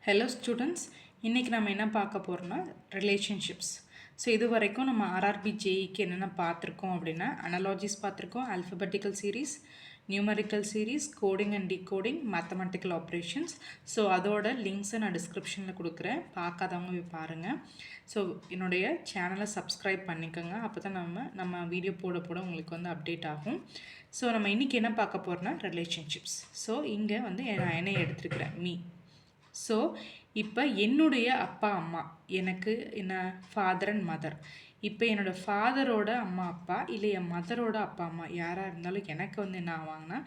Hello students, இன்றைக்கி நம்ம என்ன பார்க்க போகிறோம்னா ரிலேஷன்ஷிப்ஸ். ஸோ இது வரைக்கும் நம்ம ஆர்ஆர்பி ஜேஇக்கு என்னென்ன பார்த்துருக்கோம் அப்படின்னா அனாலஜிஸ் பார்த்துருக்கோம், alphabetical series, numerical series, coding and decoding, mathematical operations. So அதோட லிங்க்ஸை நான் டிஸ்கிரிப்ஷனில் கொடுக்குறேன், பார்க்காதவங்க போய் பாருங்கள். ஸோ என்னுடைய சேனலை சப்ஸ்கிரைப் பண்ணிக்கோங்க, அப்போ தான் நம்ம வீடியோ போட உங்களுக்கு வந்து அப்டேட் ஆகும். ஸோ நம்ம இன்றைக்கி என்ன பார்க்க போகிறோன்னா ரிலேஷன்ஷிப்ஸ். ஸோ இங்கே வந்து நான் என்ன எடுத்துருக்கிறேன் மீ. ஸோ இப்போ என்னுடைய அப்பா அம்மா எனக்கு என்ன ஃபாதர் அண்ட் மதர். இப்போ என்னோடய ஃபாதரோட அம்மா அப்பா இல்லை என் மதரோட அப்பா அம்மா யாராக இருந்தாலும் எனக்கு வந்து என்ன ஆவாங்கன்னா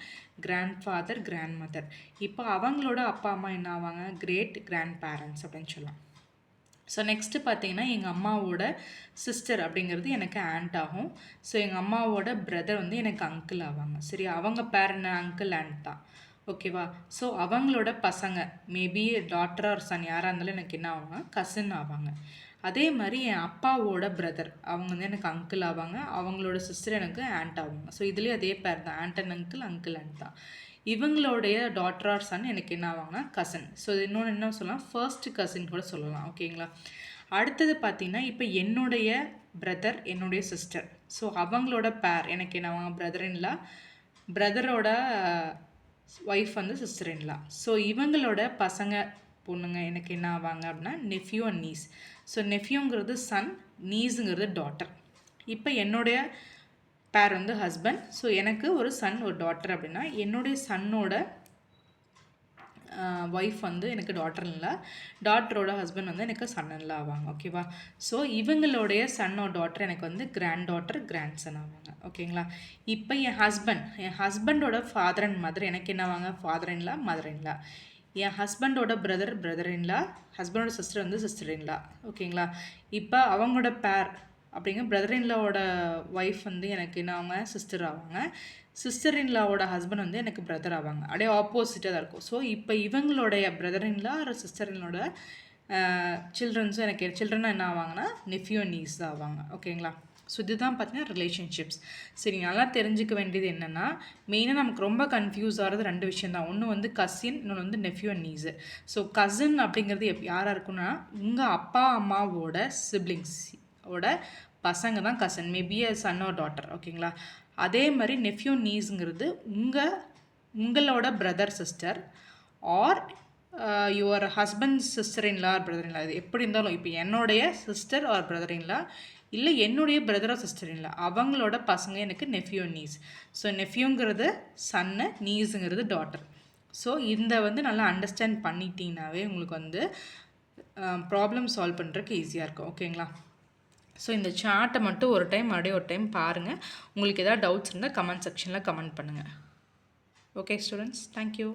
கிராண்ட் ஃபாதர், கிராண்ட் மதர். இப்போ அவங்களோட அப்பா அம்மா என்ன ஆவாங்க கிரேட் கிராண்ட் பேரண்ட்ஸ் அப்படின்னு சொல்லலாம். ஸோ நெக்ஸ்ட்டு பார்த்தீங்கன்னா எங்கள் அம்மாவோட சிஸ்டர் அப்படிங்கிறது எனக்கு ஆண்ட் ஆகும். ஸோ எங்கள் அம்மாவோட பிரதர் வந்து எனக்கு அங்கிள் ஆவாங்க. சரி, அவங்க பேரண்ட் அங்கிள் ஆண்ட் தான். ஓகேவா? ஸோ அவங்களோட பசங்க மேபி டாட்டர் ஆர் சன் யாராக இருந்தாலும் எனக்கு என்ன ஆவாங்க கசின் ஆவாங்க. அதே மாதிரி என் அப்பாவோட பிரதர் அவங்க வந்து எனக்கு அங்கிள் ஆவாங்க, அவங்களோட சிஸ்டர் எனக்கு ஆண்ட் ஆவாங்க. ஸோ இதுலேயே அதே பேர் தான், and and uncle, uncle and தான். இவங்களுடைய டாட்டர் ஆர் சன் எனக்கு என்ன ஆவாங்கன்னா கசின். ஸோ இன்னொன்று என்ன சொல்லலாம், ஃபர்ஸ்ட் கசின் கூட சொல்லலாம். ஓகேங்களா? அடுத்தது பார்த்தீங்கன்னா இப்போ என்னுடைய பிரதர், என்னுடைய சிஸ்டர், ஸோ அவங்களோட பேர் எனக்கு என்ன ஆவாங்க பிரதர் இன்லா, பிரதரோட ஒய்ஃப் வந்து சிஸ்டர் இன்லா. ஸோ இவங்களோட பசங்க பொண்ணுங்க எனக்கு என்ன ஆவாங்க அப்படின்னா நெஃப்யூ அண்ட் நீஸ். ஸோ நெஃப்யூங்கிறது சன், நீஸுங்கிறது டாட்டர். இப்போ என்னுடைய பேர் வந்து ஹஸ்பண்ட். ஸோ எனக்கு ஒரு சன் ஒரு டாட்டர் அப்படின்னா என்னுடைய சன்னோட ஒய்ஃப் வந்து எனக்கு டாட்டர் இல்லை, டாட்டரோட ஹஸ்பண்ட் வந்து எனக்கு சன் இல்லை ஆவாங்க. ஓகேவா? ஸோ இவங்களுடைய சன்னோட டாட்டர் எனக்கு வந்து கிராண்ட் டாட்டர், கிராண்ட் சன் ஆவாங்க. ஓகேங்களா? இப்போ என் ஹஸ்பண்டோட ஃபாதர் அண்ட் மதர் எனக்கு என்ன ஆவாங்க ஃபாதர் இன்லா, மதர் இன்லா. என் ஹஸ்பண்டோட பிரதர், பிரதர் இன்லா, ஹஸ்பண்டோட சிஸ்டர் வந்து சிஸ்டர் இன்லா. ஓகேங்களா? இப்போ அவங்களோட பேர் அப்படிங்க பிரதர் இன்லாவோட ஒய்ஃப் வந்து எனக்கு என்ன ஆவாங்க சிஸ்டர் ஆவாங்க, சிஸ்டர் இன்லாவோட ஹஸ்பண்ட் வந்து எனக்கு பிரதர் ஆவாங்க. அப்படியே ஆப்போசிட்டாக தான் இருக்கும். ஸோ இப்போ இவங்களுடைய பிரதர் இன்லா ஒரு சிஸ்டர் இன்லோட சில்ட்ரன்ஸும் எனக்கு சில்ட்ரனாக என்ன ஆவாங்கன்னா நெஃப்யூ நீஸ் தான் ஆவாங்க. ஓகேங்களா? ஸோ இதுதான் பார்த்தீங்கன்னா ரிலேஷன்ஷிப்ஸ். சரி, நல்லா தெரிஞ்சுக்க வேண்டியது என்னென்னா மெயினாக நமக்கு ரொம்ப கன்ஃபியூஸ் ஆகிறது ரெண்டு விஷயம் தான். ஒன்று வந்து கசின், இன்னொன்று வந்து நெஃப்யூ அண்ட் நீஸு. ஸோ கசின் அப்படிங்கிறது யாராக இருக்குன்னா உங்கள் அப்பா அம்மாவோட சிப்ளிங்ஸ் ஓட பசங்க தான் cousin, maybe a son or daughter. ஓகேங்களா? அதே மாதிரி நெஃப்யூ நீஸுங்கிறது உங்களோட brother sister or your husband sister in law or brother in law. இது எப்படி இருந்தாலும் இப்போ என்னுடைய சிஸ்டர் ஆர் பிரதர் இன்லா இல்லை என்னுடைய பிரதர் ஆர் சிஸ்டர் இன்லா அவங்களோட பசங்க எனக்கு நெஃப்யூ நீஸ். ஸோ நெஃப்யூங்கிறது சன்னு, நீஸுங்கிறது டாட்டர். ஸோ இந்த வந்து நல்லா அண்டர்ஸ்டாண்ட் பண்ணிட்டீங்கன்னாவே உங்களுக்கு வந்து ப்ராப்ளம் சால்வ் பண்ணுறதுக்கு ஈஸியாக இருக்கும். ஓகேங்களா? ஸோ இந்த சார்ட்டை மட்டும் ஒரு டைம் அப்படியே ஒரு டைம் பாருங்கள். உங்களுக்கு எதாவது டவுட்ஸ் இருந்தால் கமெண்ட் செக்ஷனில் கமெண்ட் பண்ணுங்கள். Okay students, thank you.